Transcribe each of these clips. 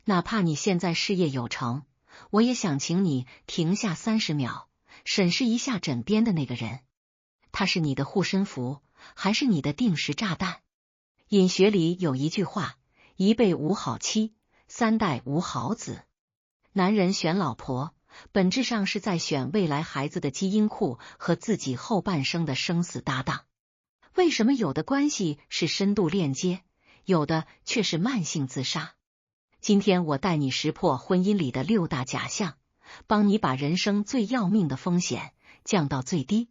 哪怕你现在事业有成，我也想请你停下30秒，审视一下枕边的那个人，他是你的护身符，还是你的定时炸弹？隐学里有一句话：一辈无好妻，3代无好子。男人选老婆，本质上是在选未来孩子的基因库和自己后半生的生死搭档。为什么有的关系是深度链接，有的却是慢性自杀？今天我带你识破婚姻里的6大假象，帮你把人生最要命的风险降到最低。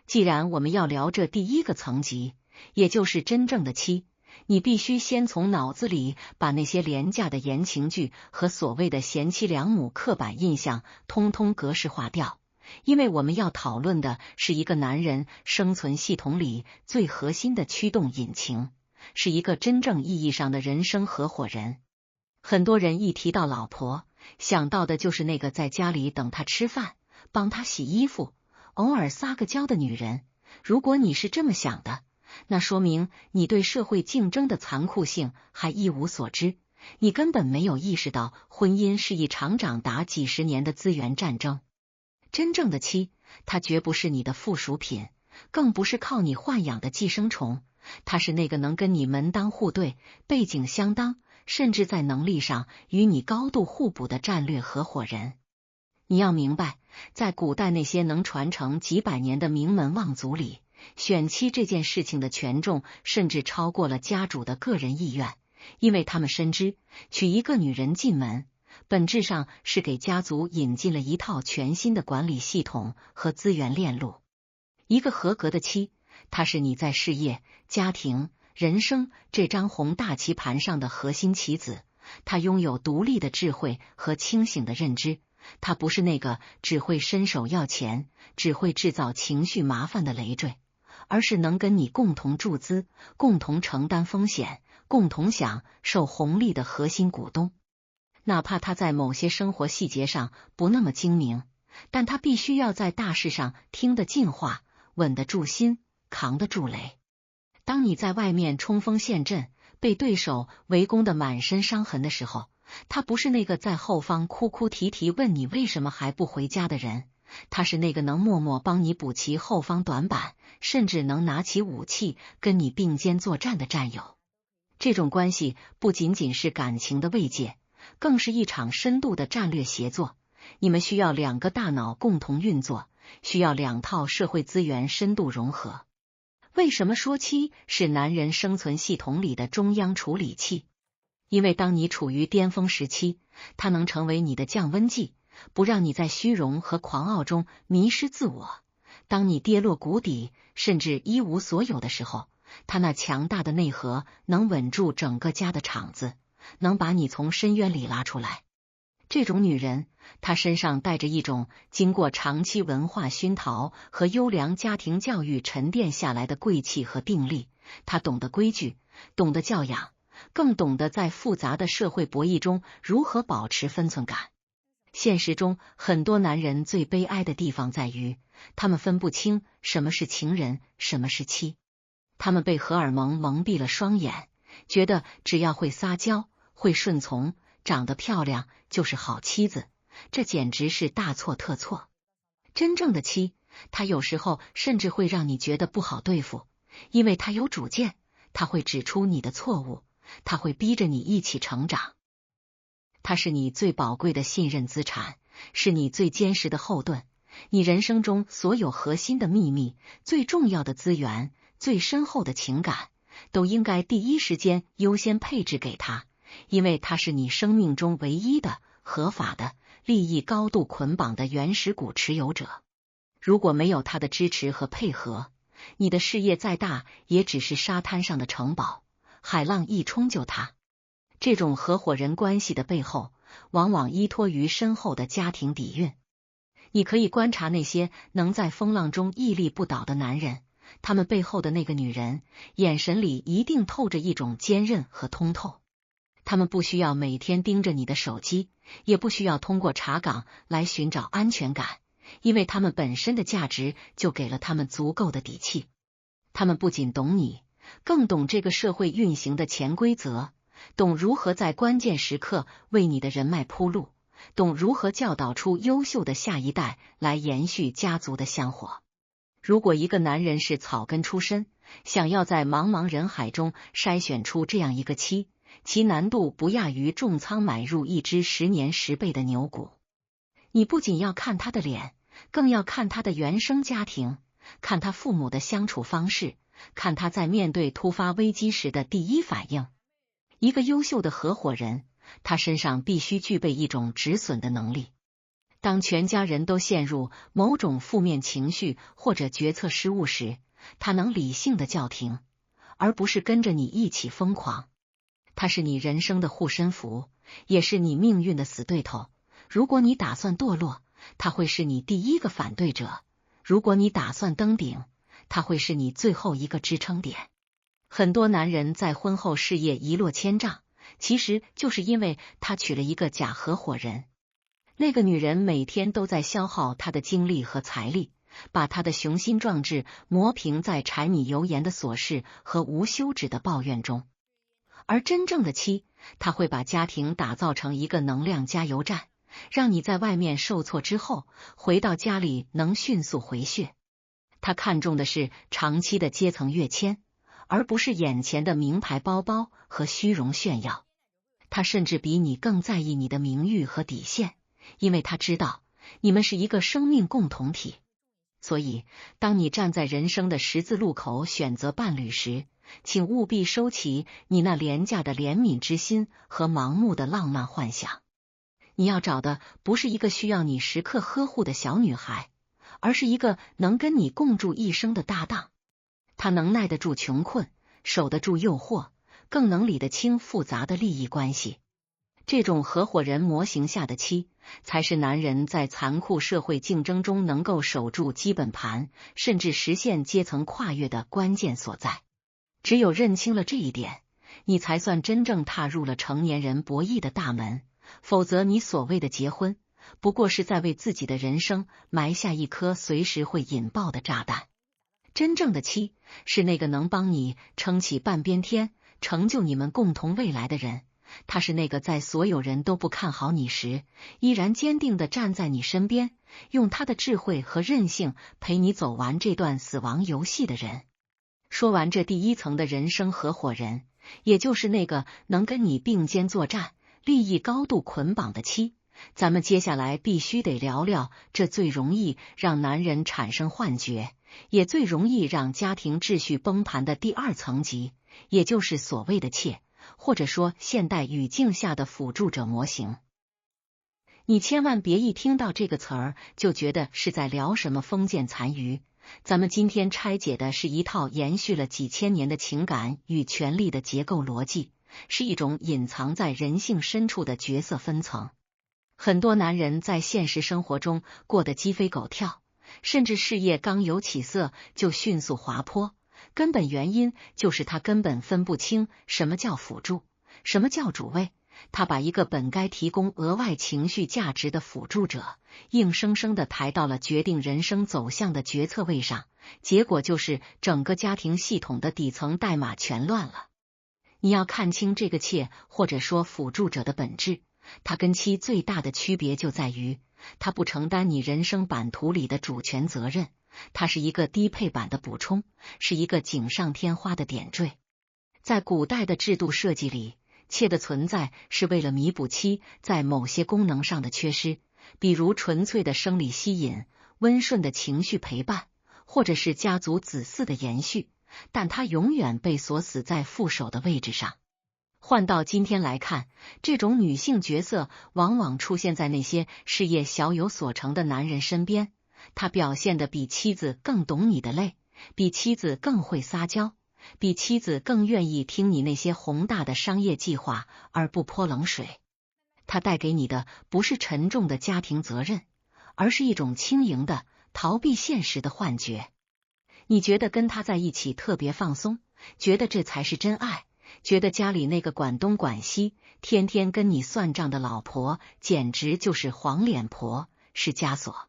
既然我们要聊这第一个层级，也就是真正的妻，你必须先从脑子里把那些廉价的言情剧和所谓的贤妻良母刻板印象通通格式化掉，因为我们要讨论的是一个男人生存系统里最核心的驱动引擎，是一个真正意义上的人生合伙人。很多人一提到老婆，想到的就是那个在家里等他吃饭，帮他洗衣服，偶尔撒个娇的女人。如果你是这么想的，那说明你对社会竞争的残酷性还一无所知，你根本没有意识到婚姻是一场长达几十年的资源战争。真正的妻，她绝不是你的附属品，更不是靠你豢养的寄生虫，她是那个能跟你门当户对、背景相当，甚至在能力上与你高度互补的战略合伙人。你要明白，在古代那些能传承几百年的名门望族里，选妻这件事情的权重甚至超过了家主的个人意愿，因为他们深知，娶一个女人进门，本质上是给家族引进了一套全新的管理系统和资源链路。一个合格的妻，她是你在事业、家庭、人生这张红大棋盘上的核心棋子，她拥有独立的智慧和清醒的认知，她不是那个只会伸手要钱、只会制造情绪麻烦的累赘，而是能跟你共同注资、共同承担风险、共同享受红利的核心股东。哪怕他在某些生活细节上不那么精明，但他必须要在大事上听得进话，稳得住心，扛得住雷。当你在外面冲锋陷阵，被对手围攻得满身伤痕的时候，他不是那个在后方哭哭啼啼问你为什么还不回家的人，他是那个能默默帮你补齐后方短板，甚至能拿起武器跟你并肩作战的战友。这种关系不仅仅是感情的慰藉，更是一场深度的战略协作。你们需要2个大脑共同运作，需要2套社会资源深度融合。为什么说妻是男人生存系统里的中央处理器？因为当你处于巅峰时期，它能成为你的降温剂，不让你在虚荣和狂傲中迷失自我。当你跌落谷底，甚至一无所有的时候，它那强大的内核能稳住整个家的场子，能把你从深渊里拉出来。这种女人，她身上带着一种经过长期文化熏陶和优良家庭教育沉淀下来的贵气和定力。她懂得规矩，懂得教养，更懂得在复杂的社会博弈中如何保持分寸感。现实中，很多男人最悲哀的地方在于，他们分不清什么是情人，什么是妻。他们被荷尔蒙蒙蔽了双眼，觉得只要会撒娇、会顺从、长得漂亮就是好妻子，这简直是大错特错。真正的妻，她有时候甚至会让你觉得不好对付，因为她有主见，她会指出你的错误，她会逼着你一起成长。她是你最宝贵的信任资产，是你最坚实的后盾。你人生中所有核心的秘密、最重要的资源、最深厚的情感，都应该第一时间优先配置给她，因为她是你生命中唯一的、合法的、利益高度捆绑的原始股持有者。如果没有她的支持和配合，你的事业再大，也只是沙滩上的城堡，海浪一冲就塌。这种合伙人关系的背后，往往依托于深厚的家庭底蕴。你可以观察那些能在风浪中屹立不倒的男人，他们背后的那个女人，眼神里一定透着一种坚韧和通透。他们不需要每天盯着你的手机，也不需要通过查岗来寻找安全感，因为他们本身的价值就给了他们足够的底气。他们不仅懂你，更懂这个社会运行的潜规则。懂如何在关键时刻为你的人脉铺路，懂如何教导出优秀的下一代来延续家族的香火。如果一个男人是草根出身，想要在茫茫人海中筛选出这样一个妻，其难度不亚于重仓买入一只10年10倍的牛股。你不仅要看他的脸，更要看他的原生家庭，看他父母的相处方式，看他在面对突发危机时的第一反应。一个优秀的合伙人，他身上必须具备一种止损的能力。当全家人都陷入某种负面情绪或者决策失误时，他能理性的叫停，而不是跟着你一起疯狂。他是你人生的护身符，也是你命运的死对头。如果你打算堕落，他会是你第一个反对者；如果你打算登顶，他会是你最后一个支撑点。很多男人在婚后事业一落千丈，其实就是因为他娶了一个假合伙人。那个女人每天都在消耗他的精力和财力，把他的雄心壮志磨平在柴米油盐的琐事和无休止的抱怨中。而真正的妻，他会把家庭打造成一个能量加油站，让你在外面受挫之后，回到家里能迅速回血。他看重的是长期的阶层跃迁，而不是眼前的名牌包包和虚荣炫耀。他甚至比你更在意你的名誉和底线，因为他知道你们是一个生命共同体。所以，当你站在人生的十字路口选择伴侣时，请务必收起你那廉价的怜悯之心和盲目的浪漫幻想。你要找的不是一个需要你时刻呵护的小女孩，而是一个能跟你共筑一生的搭档。他能耐得住穷困，守得住诱惑，更能理得清复杂的利益关系。这种合伙人模型下的妻，才是男人在残酷社会竞争中能够守住基本盘，甚至实现阶层跨越的关键所在。只有认清了这一点，你才算真正踏入了成年人博弈的大门，否则你所谓的结婚，不过是在为自己的人生埋下一颗随时会引爆的炸弹。真正的妻，是那个能帮你撑起半边天，成就你们共同未来的人。他是那个在所有人都不看好你时，依然坚定地站在你身边，用他的智慧和韧性陪你走完这段死亡游戏的人。说完这第一层的人生合伙人，也就是那个能跟你并肩作战、利益高度捆绑的妻，咱们接下来必须得聊聊这最容易让男人产生幻觉，也最容易让家庭秩序崩盘的第二层级，也就是所谓的妾，或者说现代语境下的辅助者模型。你千万别一听到这个词儿就觉得是在聊什么封建残余，咱们今天拆解的是一套延续了几千年的情感与权力的结构逻辑，是一种隐藏在人性深处的角色分层。很多男人在现实生活中过得鸡飞狗跳，甚至事业刚有起色就迅速滑坡，根本原因就是他根本分不清什么叫辅助，什么叫主位。他把一个本该提供额外情绪价值的辅助者，硬生生地抬到了决定人生走向的决策位上，结果就是整个家庭系统的底层代码全乱了。你要看清这个妾或者说辅助者的本质，他跟妻最大的区别就在于，他不承担你人生版图里的主权责任，他是一个低配版的补充，是一个锦上添花的点缀。在古代的制度设计里，妾的存在是为了弥补妻在某些功能上的缺失，比如纯粹的生理吸引、温顺的情绪陪伴，或者是家族子嗣的延续，但他永远被锁死在副手的位置上。换到今天来看，这种女性角色往往出现在那些事业小有所成的男人身边，她表现得比妻子更懂你的累，比妻子更会撒娇，比妻子更愿意听你那些宏大的商业计划而不泼冷水。他带给你的不是沉重的家庭责任，而是一种轻盈的逃避现实的幻觉。你觉得跟他在一起特别放松，觉得这才是真爱，觉得家里那个管东管西、天天跟你算账的老婆简直就是黄脸婆，是枷锁。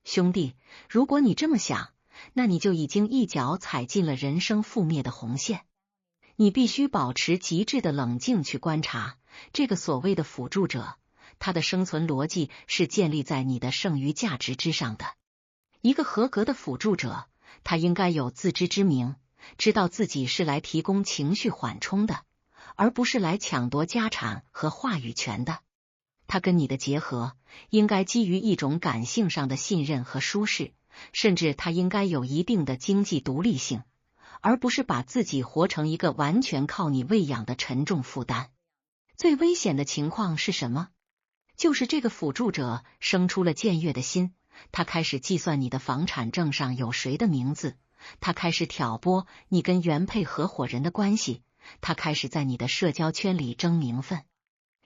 兄弟，如果你这么想，那你就已经一脚踩进了人生覆灭的红线。你必须保持极致的冷静去观察这个所谓的辅助者，他的生存逻辑是建立在你的剩余价值之上的。一个合格的辅助者，他应该有自知之明，知道自己是来提供情绪缓冲的，而不是来抢夺家产和话语权的。他跟你的结合应该基于一种感性上的信任和舒适，甚至他应该有一定的经济独立性，而不是把自己活成一个完全靠你喂养的沉重负担。最危险的情况是什么？就是这个辅助者生出了僭越的心，他开始计算你的房产证上有谁的名字，他开始挑拨你跟原配合伙人的关系，他开始在你的社交圈里争名分。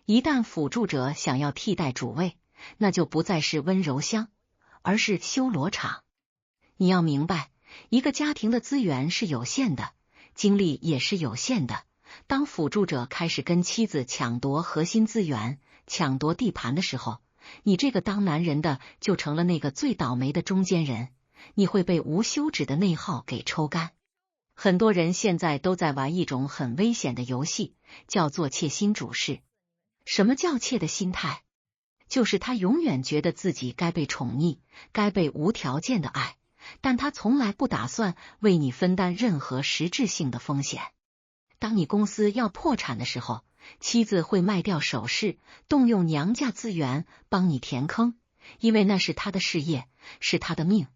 一旦辅助者想要替代主位，那就不再是温柔乡，而是修罗场。你要明白，一个家庭的资源是有限的，精力也是有限的。当辅助者开始跟妻子抢夺核心资源、抢夺地盘的时候，你这个当男人的就成了那个最倒霉的中间人，你会被无休止的内耗给抽干。很多人现在都在玩一种很危险的游戏，叫做妾心主事。什么叫妾的心态？就是他永远觉得自己该被宠溺，该被无条件的爱，但他从来不打算为你分担任何实质性的风险。当你公司要破产的时候，妻子会卖掉首饰，动用娘家资源帮你填坑，因为那是他的事业，是他的命。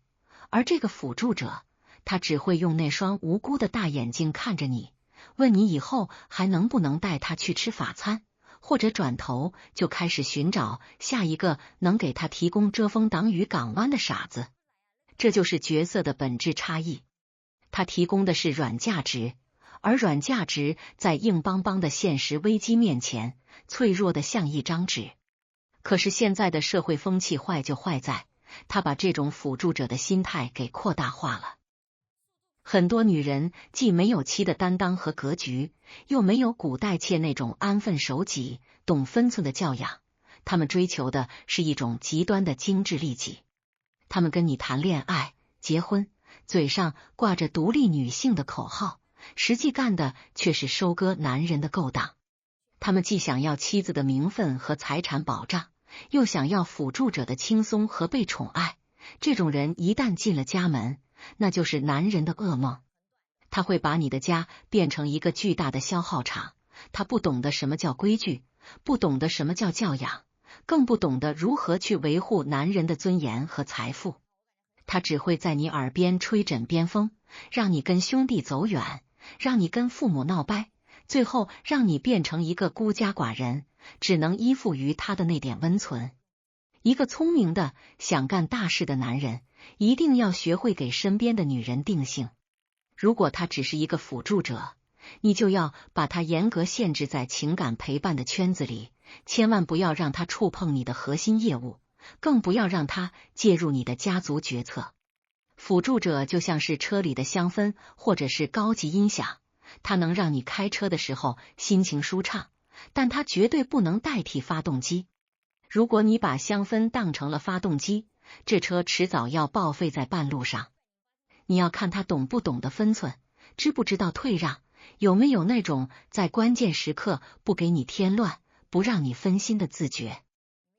而这个辅助者，他只会用那双无辜的大眼睛看着你，问你以后还能不能带他去吃法餐，或者转头就开始寻找下一个能给他提供遮风挡雨港湾的傻子。这就是角色的本质差异。他提供的是软价值，而软价值在硬邦邦的现实危机面前，脆弱的像一张纸。可是现在的社会风气坏就坏在，他把这种辅助者的心态给扩大化了。很多女人既没有妻的担当和格局，又没有古代妾那种安分守己、懂分寸的教养，她们追求的是一种极端的精致利己。她们跟你谈恋爱、结婚，嘴上挂着独立女性的口号，实际干的却是收割男人的勾当。他们既想要妻子的名分和财产保障，又想要辅助者的轻松和被宠爱。这种人一旦进了家门，那就是男人的噩梦。他会把你的家变成一个巨大的消耗场，他不懂得什么叫规矩，不懂得什么叫教养，更不懂得如何去维护男人的尊严和财富。他只会在你耳边吹枕边风，让你跟兄弟走远，让你跟父母闹掰，最后让你变成一个孤家寡人，只能依附于他的那点温存。一个聪明的想干大事的男人，一定要学会给身边的女人定性。如果他只是一个辅助者，你就要把他严格限制在情感陪伴的圈子里，千万不要让他触碰你的核心业务，更不要让他介入你的家族决策。辅助者就像是车里的香氛或者是高级音响，它能让你开车的时候心情舒畅，但它绝对不能代替发动机。如果你把香氛当成了发动机，这车迟早要报废在半路上。你要看他懂不懂得分寸，知不知道退让，有没有那种在关键时刻不给你添乱，不让你分心的自觉。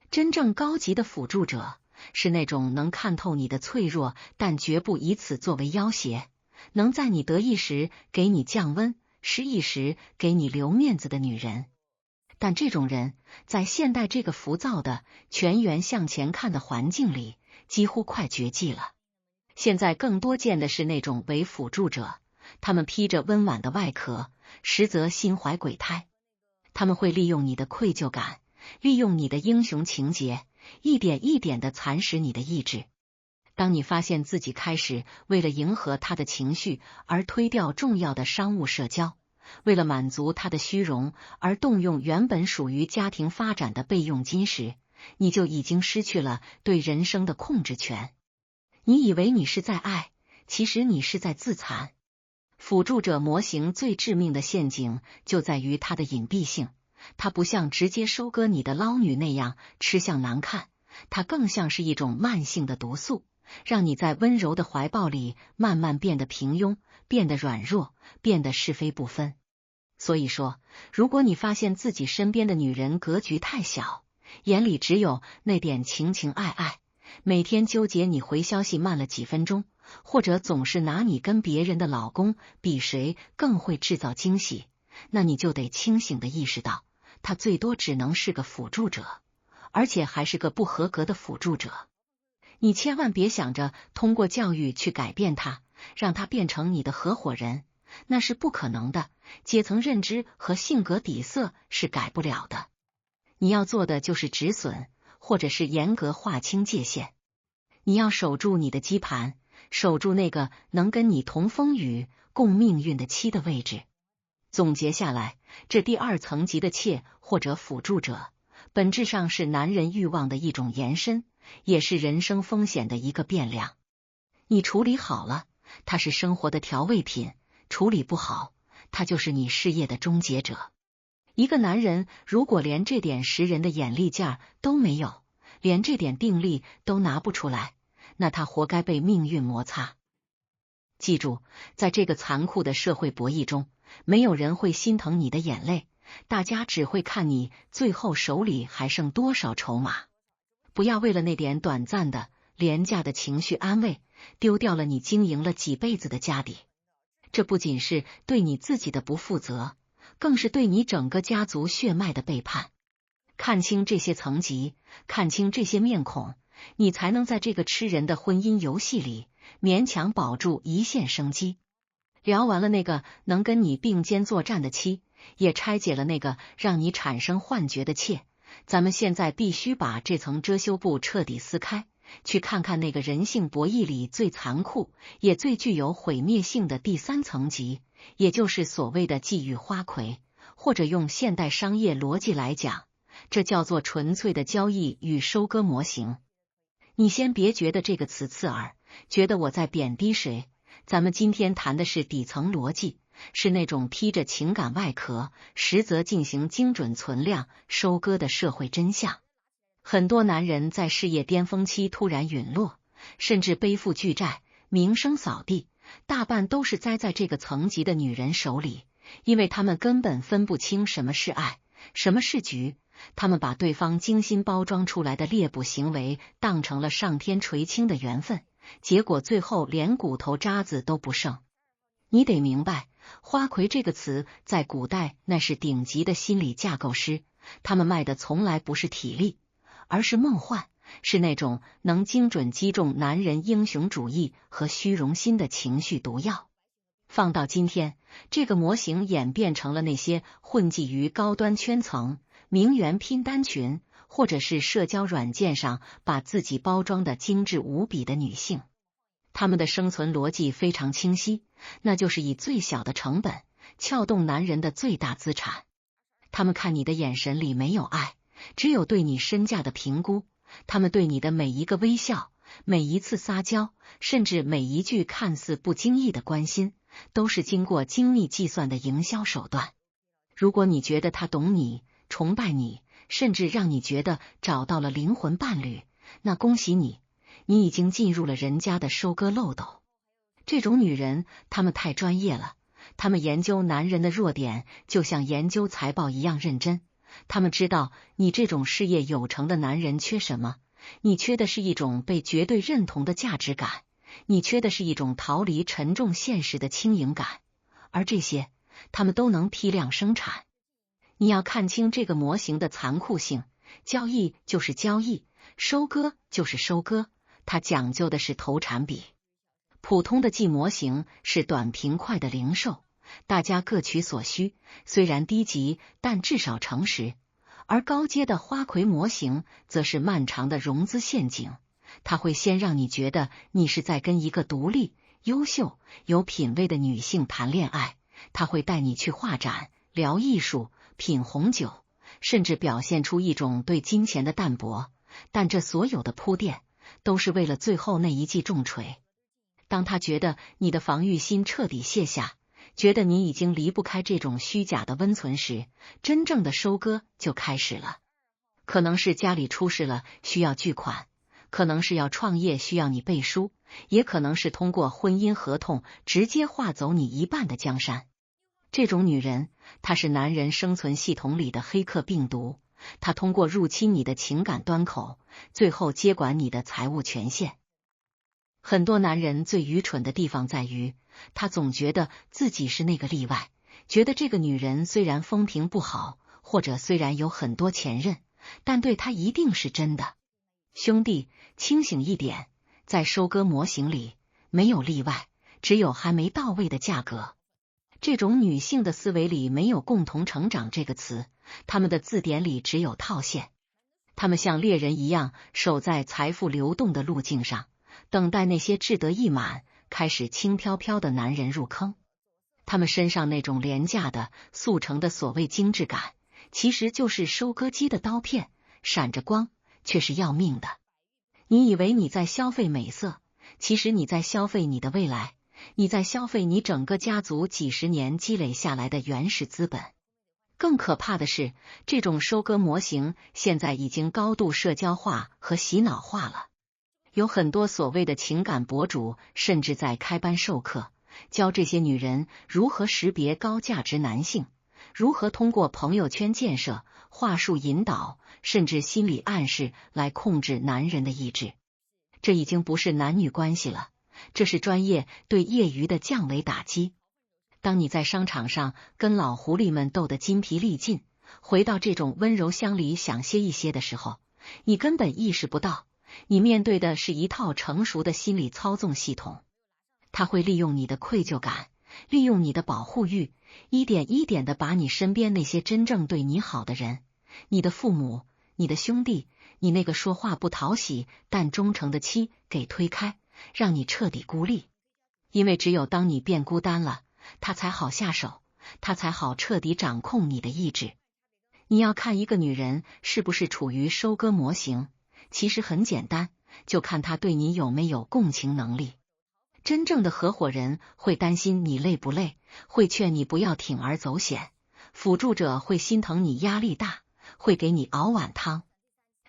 真正高级的辅助者是那种能看透你的脆弱，但绝不以此作为要挟，能在你得意时给你降温，失意时给你留面子的女人。但这种人在现代这个浮躁的全员向前看的环境里，几乎快绝迹了。现在更多见的是那种伪辅助者，他们披着温婉的外壳，实则心怀鬼胎。他们会利用你的愧疚感，利用你的英雄情节，一点一点地蚕食你的意志。当你发现自己开始为了迎合他的情绪而推掉重要的商务社交，为了满足他的虚荣而动用原本属于家庭发展的备用金时，你就已经失去了对人生的控制权。你以为你是在爱，其实你是在自残。辅助者模型最致命的陷阱就在于它的隐蔽性，它不像直接收割你的捞女那样吃相难看，它更像是一种慢性的毒素，让你在温柔的怀抱里慢慢变得平庸，变得软弱，变得是非不分。所以说，如果你发现自己身边的女人格局太小，眼里只有那点情情爱爱，每天纠结你回消息慢了几分钟，或者总是拿你跟别人的老公比谁更会制造惊喜，那你就得清醒地意识到，他最多只能是个辅助者，而且还是个不合格的辅助者。你千万别想着通过教育去改变他，让他变成你的合伙人，那是不可能的，阶层认知和性格底色是改不了的。你要做的就是止损，或者是严格划清界限。你要守住你的基盘，守住那个能跟你同风雨、共命运的妻的位置。总结下来，这第二层级的妾或者辅助者，本质上是男人欲望的一种延伸，也是人生风险的一个变量。你处理好了，它是生活的调味品；处理不好，它就是你事业的终结者。一个男人如果连这点识人的眼力劲儿都没有，连这点定力都拿不出来，那他活该被命运摩擦。记住，在这个残酷的社会博弈中，没有人会心疼你的眼泪，大家只会看你最后手里还剩多少筹码。不要为了那点短暂的、廉价的情绪安慰，丢掉了你经营了几辈子的家底。这不仅是对你自己的不负责，更是对你整个家族血脉的背叛。看清这些层级，看清这些面孔，你才能在这个吃人的婚姻游戏里勉强保住一线生机。聊完了那个能跟你并肩作战的妻，也拆解了那个让你产生幻觉的妾，咱们现在必须把这层遮羞布彻底撕开，去看看那个人性博弈里最残酷也最具有毁灭性的第三层级，也就是所谓的际遇花魁，或者用现代商业逻辑来讲，这叫做纯粹的交易与收割模型。你先别觉得这个词刺耳，觉得我在贬低谁，咱们今天谈的是底层逻辑，是那种披着情感外壳，实则进行精准存量收割的社会真相。很多男人在事业巅峰期突然陨落，甚至背负巨债，名声扫地，大半都是栽在这个层级的女人手里，因为他们根本分不清什么是爱，什么是局，他们把对方精心包装出来的猎捕行为当成了上天垂青的缘分，结果最后连骨头渣子都不剩。你得明白，花魁这个词在古代那是顶级的心理架构师，他们卖的从来不是体力，而是梦幻，是那种能精准击中男人英雄主义和虚荣心的情绪毒药。放到今天，这个模型演变成了那些混迹于高端圈层、名媛拼单群，或者是社交软件上把自己包装的精致无比的女性。她们的生存逻辑非常清晰，那就是以最小的成本撬动男人的最大资产。他们看你的眼神里没有爱，只有对你身价的评估，他们对你的每一个微笑、每一次撒娇，甚至每一句看似不经意的关心，都是经过精密计算的营销手段。如果你觉得他懂你、崇拜你，甚至让你觉得找到了灵魂伴侣，那恭喜你，你已经进入了人家的收割漏斗。这种女人，她们太专业了，她们研究男人的弱点，就像研究财报一样认真。他们知道你这种事业有成的男人缺什么，你缺的是一种被绝对认同的价值感，你缺的是一种逃离沉重现实的轻盈感，而这些他们都能批量生产。你要看清这个模型的残酷性，交易就是交易，收割就是收割，它讲究的是投产比。普通的G模型是短平快的零售，大家各取所需，虽然低级，但至少诚实。而高阶的花魁模型则是漫长的融资陷阱，它会先让你觉得你是在跟一个独立、优秀、有品位的女性谈恋爱，它会带你去画展、聊艺术、品红酒，甚至表现出一种对金钱的淡泊，但这所有的铺垫都是为了最后那一记重锤。当他觉得你的防御心彻底卸下，觉得你已经离不开这种虚假的温存时，真正的收割就开始了。可能是家里出事了需要巨款，可能是要创业需要你背书，也可能是通过婚姻合同直接划走你一半的江山。这种女人，她是男人生存系统里的黑客病毒，她通过入侵你的情感端口，最后接管你的财务权限。很多男人最愚蠢的地方在于，他总觉得自己是那个例外，觉得这个女人虽然风评不好，或者虽然有很多前任，但对他一定是真的。兄弟，清醒一点，在收割模型里，没有例外，只有还没到位的价格。这种女性的思维里没有共同成长这个词，她们的字典里只有套现。她们像猎人一样守在财富流动的路径上，等待那些志得意满、开始轻飘飘的男人入坑。他们身上那种廉价的、速成的所谓精致感，其实就是收割机的刀片，闪着光，却是要命的。你以为你在消费美色，其实你在消费你的未来，你在消费你整个家族几十年积累下来的原始资本。更可怕的是，这种收割模型现在已经高度社交化和洗脑化了。有很多所谓的情感博主甚至在开班授课，教这些女人如何识别高价值男性，如何通过朋友圈建设、话术引导，甚至心理暗示来控制男人的意志。这已经不是男女关系了，这是专业对业余的降维打击。当你在商场上跟老狐狸们斗得筋疲力尽，回到这种温柔乡里想歇一歇的时候，你根本意识不到，你面对的是一套成熟的心理操纵系统。它会利用你的愧疚感，利用你的保护欲，一点一点的把你身边那些真正对你好的人，你的父母、你的兄弟、你那个说话不讨喜但忠诚的妻给推开，让你彻底孤立。因为只有当你变孤单了，他才好下手，他才好彻底掌控你的意志。你要看一个女人是不是处于收割模型，其实很简单，就看她对你有没有共情能力。真正的合伙人会担心你累不累，会劝你不要铤而走险，辅助者会心疼你压力大，会给你熬碗汤。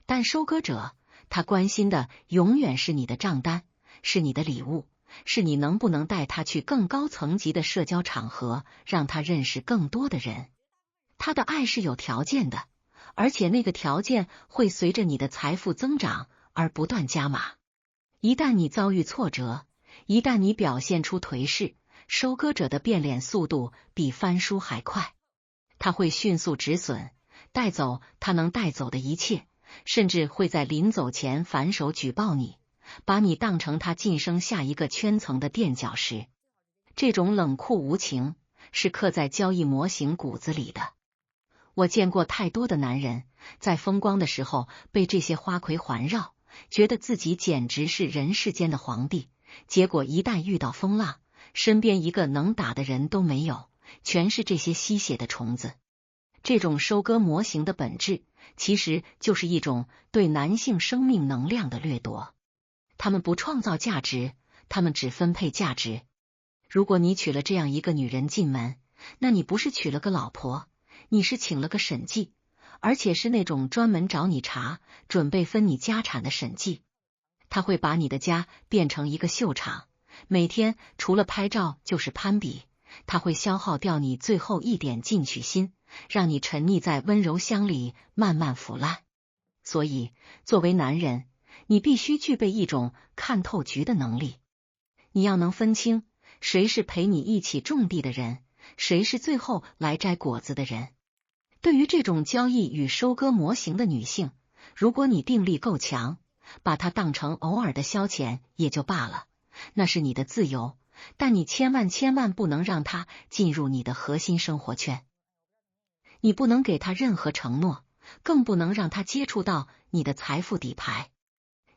但收割者，他关心的永远是你的账单，是你的礼物，是你能不能带他去更高层级的社交场合，让他认识更多的人。他的爱是有条件的，而且那个条件会随着你的财富增长而不断加码。一旦你遭遇挫折，一旦你表现出颓势，收割者的变脸速度比翻书还快。他会迅速止损，带走他能带走的一切，甚至会在临走前反手举报你，把你当成他晋升下一个圈层的垫脚石。这种冷酷无情是刻在交易模型骨子里的。我见过太多的男人在风光的时候被这些花魁环绕，觉得自己简直是人世间的皇帝，结果一旦遇到风浪，身边一个能打的人都没有，全是这些吸血的虫子。这种收割模型的本质，其实就是一种对男性生命能量的掠夺。他们不创造价值，他们只分配价值。如果你娶了这样一个女人进门，那你不是娶了个老婆，你是请了个审计，而且是那种专门找你茬，准备分你家产的审计。他会把你的家变成一个秀场，每天除了拍照就是攀比，他会消耗掉你最后一点进取心，让你沉溺在温柔乡里慢慢腐烂。所以，作为男人，你必须具备一种看透局的能力。你要能分清谁是陪你一起种地的人，谁是最后来摘果子的人。对于这种交易与收割模型的女性，如果你定力够强，把它当成偶尔的消遣也就罢了，那是你的自由，但你千万不能让它进入你的核心生活圈。你不能给他任何承诺，更不能让他接触到你的财富底牌。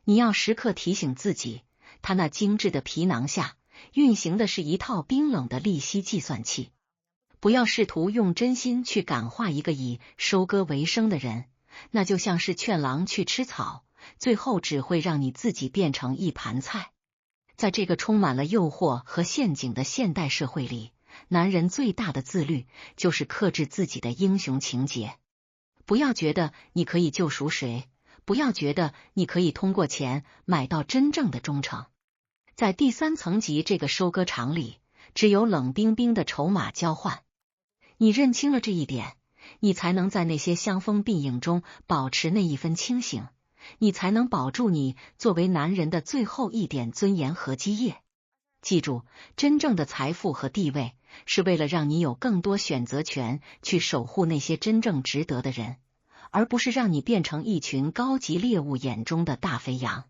你要时刻提醒自己，他那精致的皮囊下运行的是一套冰冷的利息计算器。不要试图用真心去感化一个以收割为生的人，那就像是劝狼去吃草，最后只会让你自己变成一盘菜。在这个充满了诱惑和陷阱的现代社会里，男人最大的自律就是克制自己的英雄情节。不要觉得你可以救赎谁，不要觉得你可以通过钱买到真正的忠诚。在第三层级这个收割场里，只有冷冰冰的筹码交换。你认清了这一点，你才能在那些香风鬓影中保持那一分清醒，你才能保住你作为男人的最后一点尊严和基业。记住，真正的财富和地位是为了让你有更多选择权，去守护那些真正值得的人，而不是让你变成一群高级猎物眼中的大肥羊。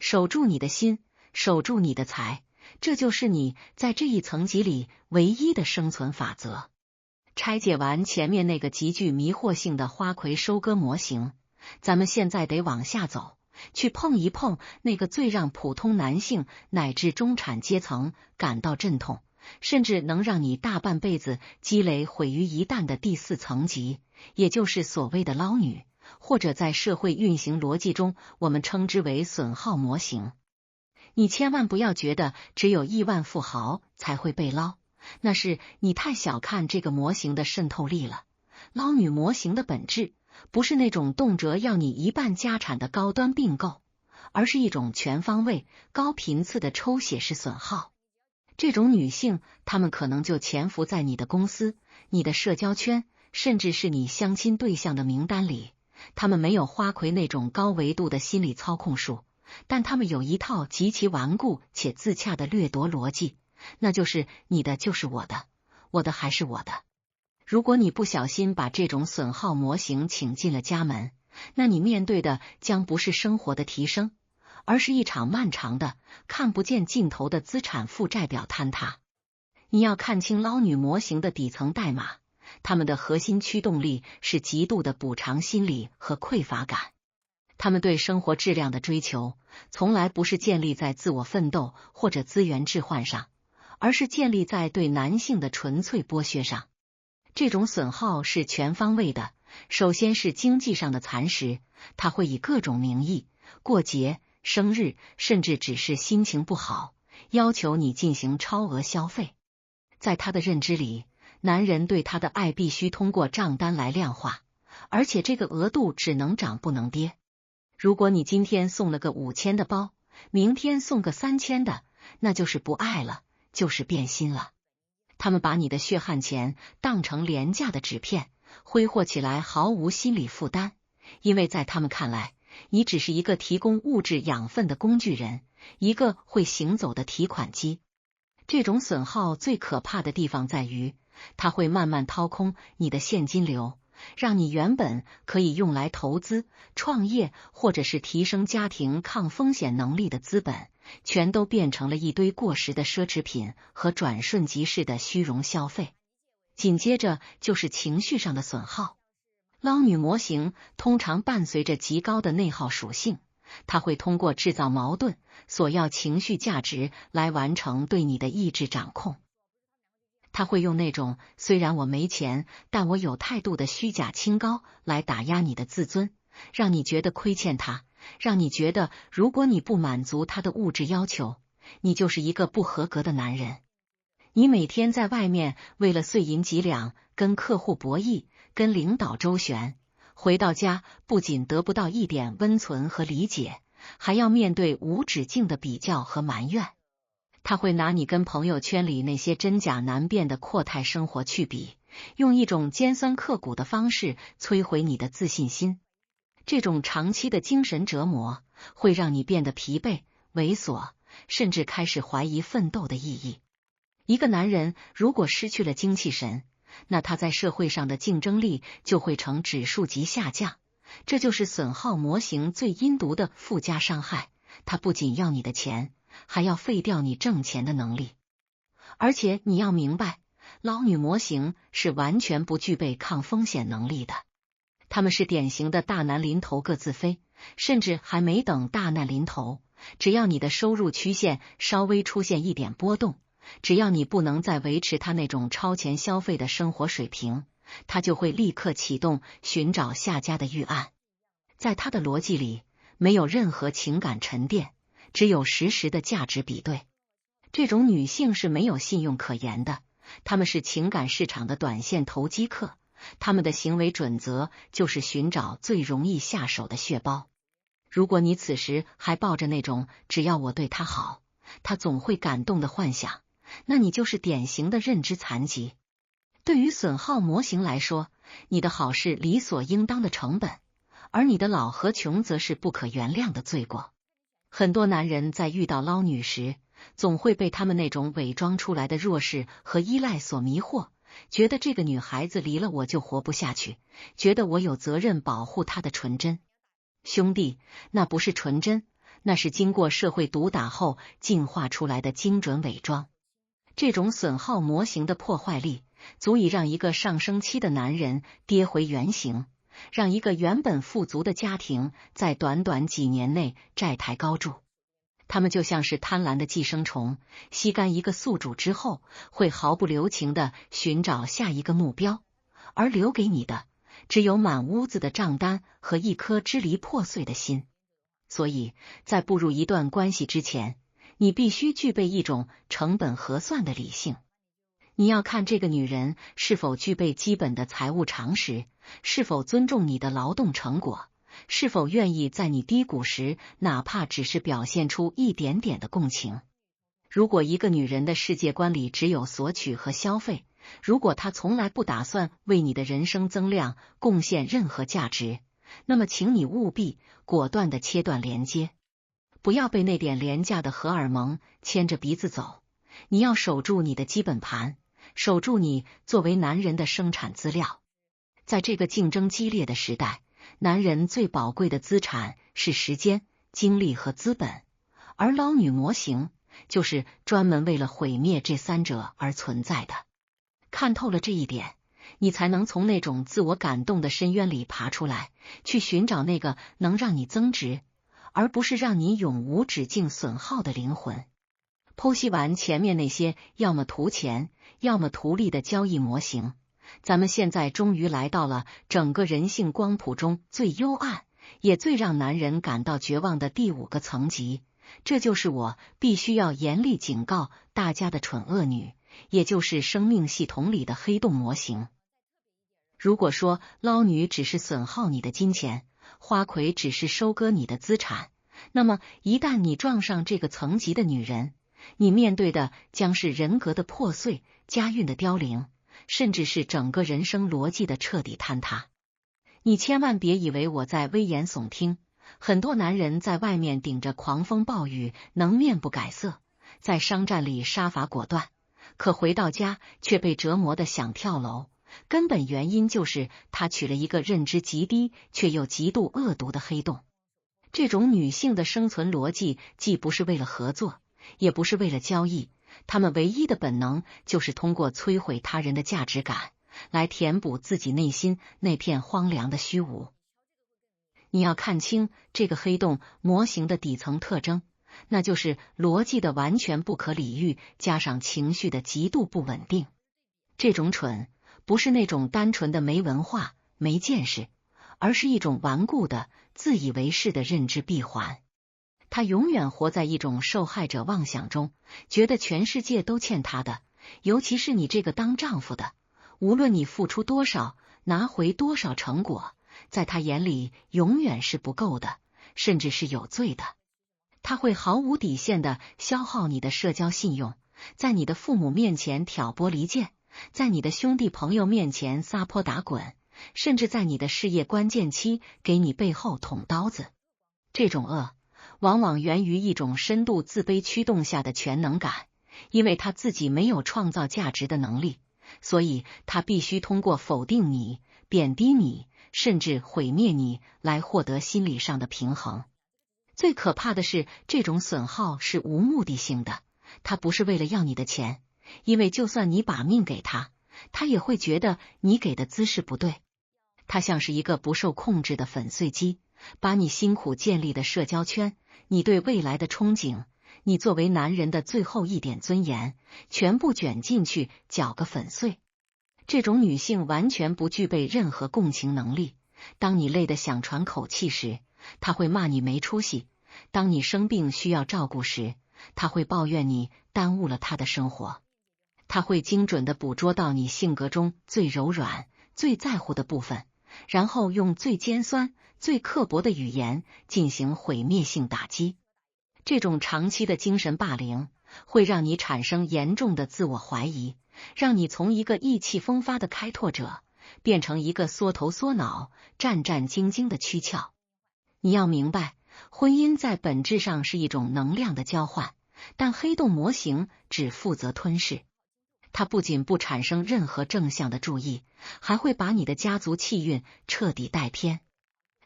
守住你的心，守住你的财，这就是你在这一层级里唯一的生存法则。拆解完前面那个极具迷惑性的花魁收割模型，咱们现在得往下走，去碰一碰那个最让普通男性乃至中产阶层感到阵痛，甚至能让你大半辈子积累毁于一旦的第4层级，也就是所谓的捞女，或者在社会运行逻辑中我们称之为损耗模型。你千万不要觉得只有亿万富豪才会被捞，那是你太小看这个模型的渗透力了。捞女模型的本质不是那种动辄要你一半家产的高端并购，而是一种全方位、高频次的抽血式损耗。这种女性，她们可能就潜伏在你的公司、你的社交圈，甚至是你相亲对象的名单里。她们没有花魁那种高维度的心理操控术，但她们有一套极其顽固且自洽的掠夺逻辑，那就是你的就是我的，我的还是我的。如果你不小心把这种损耗模型请进了家门，那你面对的将不是生活的提升，而是一场漫长的、看不见尽头的资产负债表坍塌。你要看清捞女模型的底层代码，他们的核心驱动力是极度的补偿心理和匮乏感。他们对生活质量的追求，从来不是建立在自我奋斗或者资源置换上，而是建立在对男性的纯粹剥削上。这种损耗是全方位的，首先是经济上的蚕食，他会以各种名义，过节、生日，甚至只是心情不好，要求你进行超额消费。在他的认知里，男人对他的爱必须通过账单来量化，而且这个额度只能涨不能跌。如果你今天送了个5000的包，明天送个3000的，那就是不爱了，就是变心了。他们把你的血汗钱当成廉价的纸片，挥霍起来毫无心理负担，因为在他们看来，你只是一个提供物质养分的工具人，一个会行走的提款机。这种损耗最可怕的地方在于，它会慢慢掏空你的现金流，让你原本可以用来投资、创业或者是提升家庭抗风险能力的资本，全都变成了一堆过时的奢侈品和转瞬即逝的虚荣消费。紧接着就是情绪上的损耗。捞女模型通常伴随着极高的内耗属性，它会通过制造矛盾、索要情绪价值来完成对你的意志掌控。他会用那种虽然我没钱，但我有态度的虚假清高来打压你的自尊，让你觉得亏欠他，让你觉得如果你不满足他的物质要求，你就是一个不合格的男人。你每天在外面为了碎银几两跟客户博弈，跟领导周旋，回到家不仅得不到一点温存和理解，还要面对无止境的比较和埋怨。他会拿你跟朋友圈里那些真假难辨的阔太生活去比，用一种尖酸刻骨的方式摧毁你的自信心。这种长期的精神折磨会让你变得疲惫、猥琐，甚至开始怀疑奋斗的意义。一个男人如果失去了精气神，那他在社会上的竞争力就会呈指数级下降。这就是损耗模型最阴毒的附加伤害，他不仅要你的钱，还要废掉你挣钱的能力。而且你要明白，捞女模型是完全不具备抗风险能力的。他们是典型的大难临头各自飞，甚至还没等大难临头，只要你的收入曲线稍微出现一点波动，只要你不能再维持他那种超前消费的生活水平，他就会立刻启动寻找下家的预案。在他的逻辑里，没有任何情感沉淀，只有实时的价值比对。这种女性是没有信用可言的，她们是情感市场的短线投机客，她们的行为准则就是寻找最容易下手的血包。如果你此时还抱着那种只要我对她好，她总会感动的幻想，那你就是典型的认知残疾。对于损耗模型来说，你的好是理所应当的成本，而你的老和穷则是不可原谅的罪过。很多男人在遇到捞女时，总会被他们那种伪装出来的弱势和依赖所迷惑，觉得这个女孩子离了我就活不下去，觉得我有责任保护她的纯真。兄弟，那不是纯真，那是经过社会毒打后进化出来的精准伪装。这种损耗模型的破坏力，足以让一个上升期的男人跌回原形，让一个原本富足的家庭在短短几年内债台高筑。他们就像是贪婪的寄生虫，吸干一个宿主之后，会毫不留情地寻找下一个目标，而留给你的只有满屋子的账单和一颗支离破碎的心。所以，在步入一段关系之前，你必须具备一种成本核算的理性。你要看这个女人是否具备基本的财务常识，是否尊重你的劳动成果，是否愿意在你低谷时哪怕只是表现出一点点的共情。如果一个女人的世界观里只有索取和消费，如果她从来不打算为你的人生增量贡献任何价值，那么请你务必果断地切断连接，不要被那点廉价的荷尔蒙牵着鼻子走。你要守住你的基本盘，守住你作为男人的生产资料。在这个竞争激烈的时代，男人最宝贵的资产是时间、精力和资本，而捞女模型就是专门为了毁灭这三者而存在的。看透了这一点，你才能从那种自我感动的深渊里爬出来，去寻找那个能让你增值，而不是让你永无止境损耗的灵魂。剖析完前面那些要么图钱，要么图利的交易模型，咱们现在终于来到了整个人性光谱中最幽暗，也最让男人感到绝望的第5个层级。这就是我必须要严厉警告大家的蠢恶女，也就是生命系统里的黑洞模型。如果说捞女只是损耗你的金钱，花魁只是收割你的资产，那么一旦你撞上这个层级的女人，你面对的将是人格的破碎、家运的凋零，甚至是整个人生逻辑的彻底坍塌。你千万别以为我在危言耸听，很多男人在外面顶着狂风暴雨能面不改色，在商战里杀伐果断，可回到家却被折磨得想跳楼，根本原因就是他娶了一个认知极低却又极度恶毒的黑洞。这种女性的生存逻辑既不是为了合作，也不是为了交易，她们唯一的本能就是通过摧毁他人的价值感，来填补自己内心那片荒凉的虚无。你要看清这个黑洞模型的底层特征，那就是逻辑的完全不可理喻，加上情绪的极度不稳定。这种蠢，不是那种单纯的没文化、没见识，而是一种顽固的、自以为是的认知闭环。他永远活在一种受害者妄想中，觉得全世界都欠他的，尤其是你这个当丈夫的，无论你付出多少，拿回多少成果，在他眼里永远是不够的，甚至是有罪的。他会毫无底线地消耗你的社交信用，在你的父母面前挑拨离间，在你的兄弟朋友面前撒泼打滚，甚至在你的事业关键期给你背后捅刀子。这种恶往往源于一种深度自卑驱动下的全能感，因为他自己没有创造价值的能力，所以他必须通过否定你、贬低你，甚至毁灭你来获得心理上的平衡。最可怕的是，这种损耗是无目的性的，他不是为了要你的钱，因为就算你把命给他，他也会觉得你给的姿势不对。他像是一个不受控制的粉碎机，把你辛苦建立的社交圈，你对未来的憧憬，你作为男人的最后一点尊严，全部卷进去搅个粉碎。这种女性完全不具备任何共情能力，当你累得想喘口气时，她会骂你没出息；当你生病需要照顾时，她会抱怨你耽误了她的生活。她会精准地捕捉到你性格中最柔软、最在乎的部分，然后用最尖酸、最刻薄的语言进行毁灭性打击。这种长期的精神霸凌，会让你产生严重的自我怀疑，让你从一个意气风发的开拓者变成一个缩头缩脑、战战兢兢的躯壳。你要明白，婚姻在本质上是一种能量的交换，但黑洞模型只负责吞噬。它不仅不产生任何正向的注意，还会把你的家族气运彻底带偏。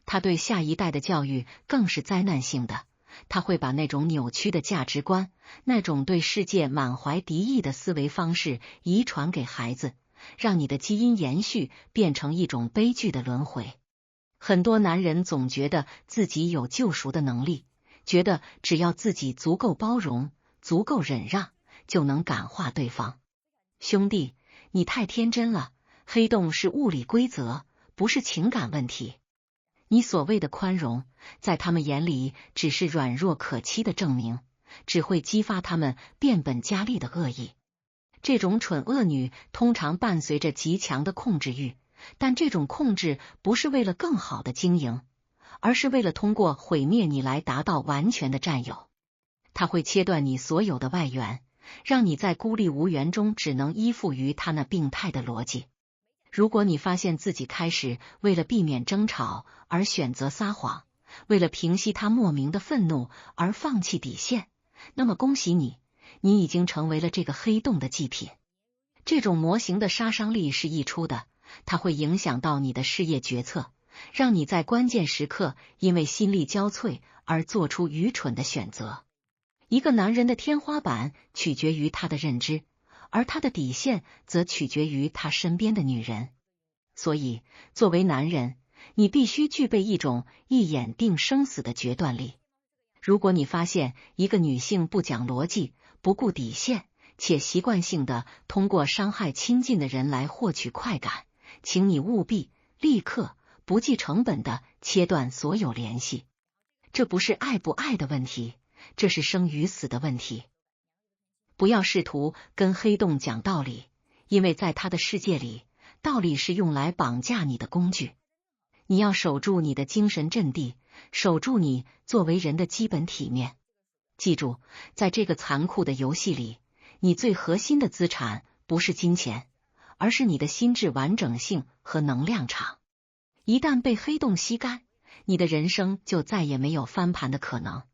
它对下一代的教育更是灾难性的，它会把那种扭曲的价值观，那种对世界满怀敌意的思维方式遗传给孩子，让你的基因延续变成一种悲剧的轮回。很多男人总觉得自己有救赎的能力，觉得只要自己足够包容、足够忍让，就能感化对方。兄弟，你太天真了，黑洞是物理规则，不是情感问题。你所谓的宽容，在他们眼里只是软弱可欺的证明，只会激发他们变本加厉的恶意。这种蠢恶女通常伴随着极强的控制欲，但这种控制不是为了更好的经营，而是为了通过毁灭你来达到完全的占有。她会切断你所有的外援，让你在孤立无援中只能依附于他那病态的逻辑。如果你发现自己开始为了避免争吵而选择撒谎，为了平息他莫名的愤怒而放弃底线，那么恭喜你，你已经成为了这个黑洞的祭品。这种模型的杀伤力是溢出的，它会影响到你的事业决策，让你在关键时刻因为心力交瘁而做出愚蠢的选择。一个男人的天花板取决于他的认知，而他的底线则取决于他身边的女人。所以，作为男人，你必须具备一种一眼定生死的决断力。如果你发现一个女性不讲逻辑、不顾底线，且习惯性的通过伤害亲近的人来获取快感，请你务必立刻不计成本的切断所有联系。这不是爱不爱的问题，这是生与死的问题。不要试图跟黑洞讲道理，因为在他的世界里，道理是用来绑架你的工具。你要守住你的精神阵地，守住你作为人的基本体面。记住，在这个残酷的游戏里，你最核心的资产不是金钱，而是你的心智完整性和能量场。一旦被黑洞吸干，你的人生就再也没有翻盘的可能。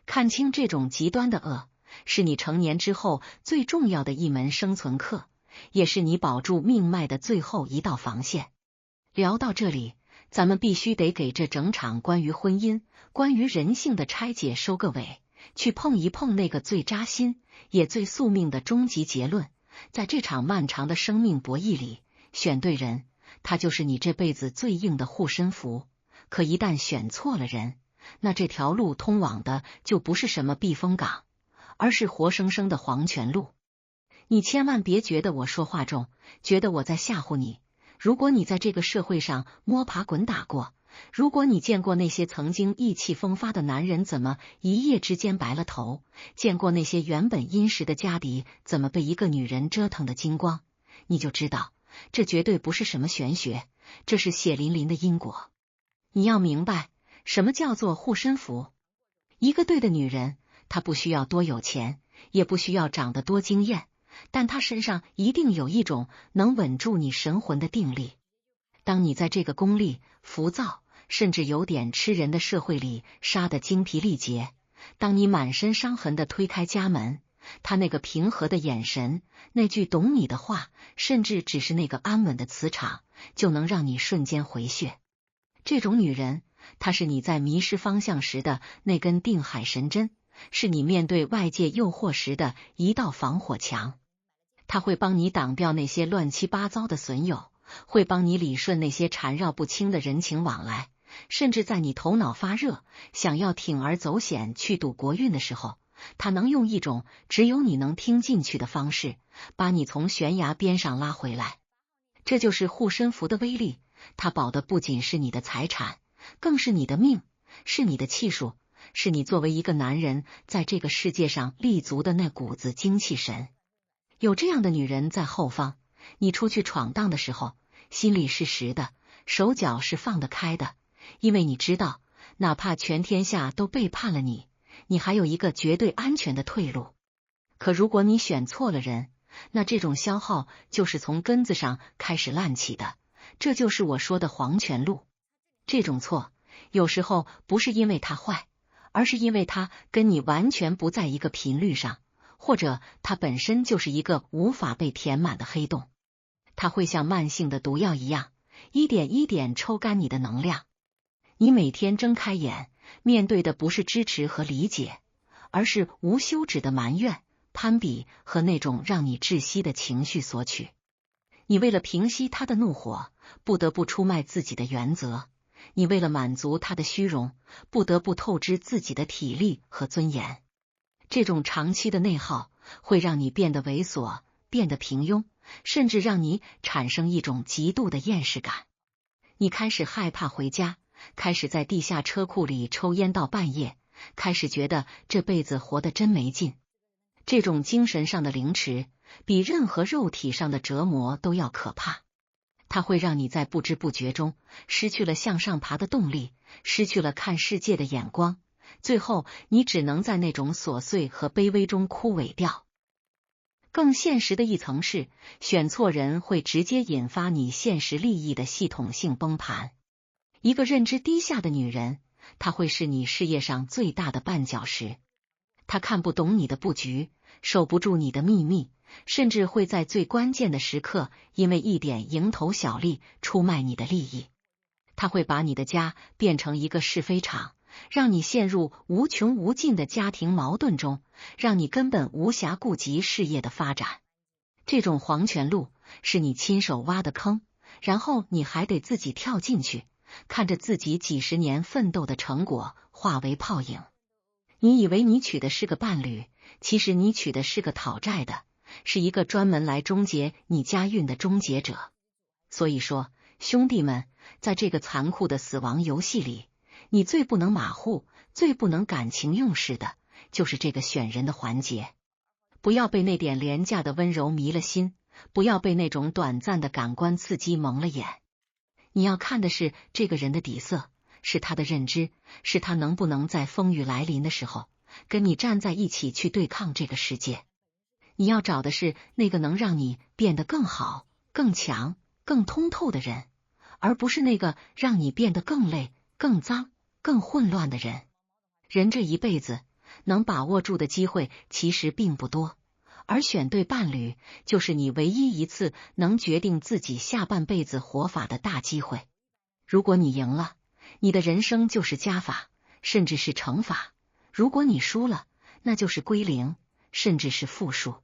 看清这种极端的恶，是你成年之后最重要的一门生存课，也是你保住命脉的最后一道防线。聊到这里，咱们必须得给这整场关于婚姻、关于人性的拆解收个尾，去碰一碰那个最扎心也最宿命的终极结论。在这场漫长的生命博弈里，选对人，他就是你这辈子最硬的护身符。可一旦选错了人，那这条路通往的就不是什么避风港，而是活生生的黄泉路。你千万别觉得我说话重，觉得我在吓唬你。如果你在这个社会上摸爬滚打过，如果你见过那些曾经意气风发的男人怎么一夜之间白了头，见过那些原本殷实的家底怎么被一个女人折腾得精光，你就知道，这绝对不是什么玄学，这是血淋淋的因果。你要明白，什么叫做护身符？一个对的女人，她不需要多有钱，也不需要长得多惊艳，但她身上一定有一种能稳住你神魂的定力。当你在这个功利、浮躁，甚至有点吃人的社会里杀得精疲力竭，当你满身伤痕的推开家门，她那个平和的眼神，那句懂你的话，甚至只是那个安稳的磁场，就能让你瞬间回血。这种女人，她是你在迷失方向时的那根定海神针，是你面对外界诱惑时的一道防火墙。她会帮你挡掉那些乱七八糟的损友，会帮你理顺那些缠绕不清的人情往来，甚至在你头脑发热，想要铤而走险去赌国运的时候，她能用一种只有你能听进去的方式，把你从悬崖边上拉回来。这就是护身符的威力，它保的不仅是你的财产，更是你的命，是你的气数，是你作为一个男人在这个世界上立足的那股子精气神。有这样的女人在后方，你出去闯荡的时候，心里是实的，手脚是放得开的，因为你知道，哪怕全天下都背叛了你，你还有一个绝对安全的退路。可如果你选错了人，那这种消耗就是从根子上开始烂起的，这就是我说的黄泉路。这种错，有时候不是因为他坏，而是因为他跟你完全不在一个频率上，或者他本身就是一个无法被填满的黑洞。它会像慢性的毒药一样，一点一点抽干你的能量。你每天睁开眼，面对的不是支持和理解，而是无休止的埋怨、攀比和那种让你窒息的情绪索取。你为了平息他的怒火，不得不出卖自己的原则；你为了满足他的虚荣，不得不透支自己的体力和尊严。这种长期的内耗会让你变得猥琐，变得平庸，甚至让你产生一种极度的厌世感。你开始害怕回家，开始在地下车库里抽烟到半夜，开始觉得这辈子活得真没劲。这种精神上的凌迟，比任何肉体上的折磨都要可怕。它会让你在不知不觉中失去了向上爬的动力，失去了看世界的眼光，最后你只能在那种琐碎和卑微中枯萎掉。更现实的一层是，选错人会直接引发你现实利益的系统性崩盘。一个认知低下的女人，她会是你事业上最大的绊脚石。她看不懂你的布局，守不住你的秘密，甚至会在最关键的时刻，因为一点蝇头小利出卖你的利益。她会把你的家变成一个是非场，让你陷入无穷无尽的家庭矛盾中，让你根本无暇顾及事业的发展。这种黄泉路是你亲手挖的坑，然后你还得自己跳进去，看着自己几十年奋斗的成果化为泡影。你以为你娶的是个伴侣，其实你娶的是个讨债的，是一个专门来终结你家运的终结者。所以说，兄弟们，在这个残酷的死亡游戏里，你最不能马虎，最不能感情用事的，就是这个选人的环节。不要被那点廉价的温柔迷了心，不要被那种短暂的感官刺激蒙了眼。你要看的是这个人的底色，是他的认知，是他能不能在风雨来临的时候，跟你站在一起去对抗这个世界。你要找的是那个能让你变得更好、更强、更通透的人，而不是那个让你变得更累、更脏、更混乱的人。人这一辈子能把握住的机会其实并不多，而选对伴侣就是你唯一一次能决定自己下半辈子活法的大机会。如果你赢了，你的人生就是加法，甚至是乘法；如果你输了，那就是归零，甚至是负数。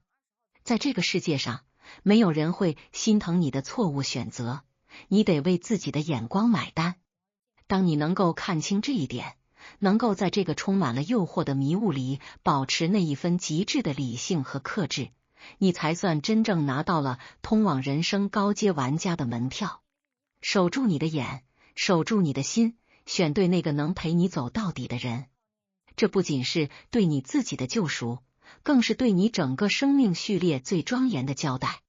在这个世界上，没有人会心疼你的错误选择，你得为自己的眼光买单。当你能够看清这一点，能够在这个充满了诱惑的迷雾里保持那一分极致的理性和克制，你才算真正拿到了通往人生高阶玩家的门票。守住你的眼，守住你的心，选对那个能陪你走到底的人。这不仅是对你自己的救赎，更是对你整个生命序列最庄严的交代。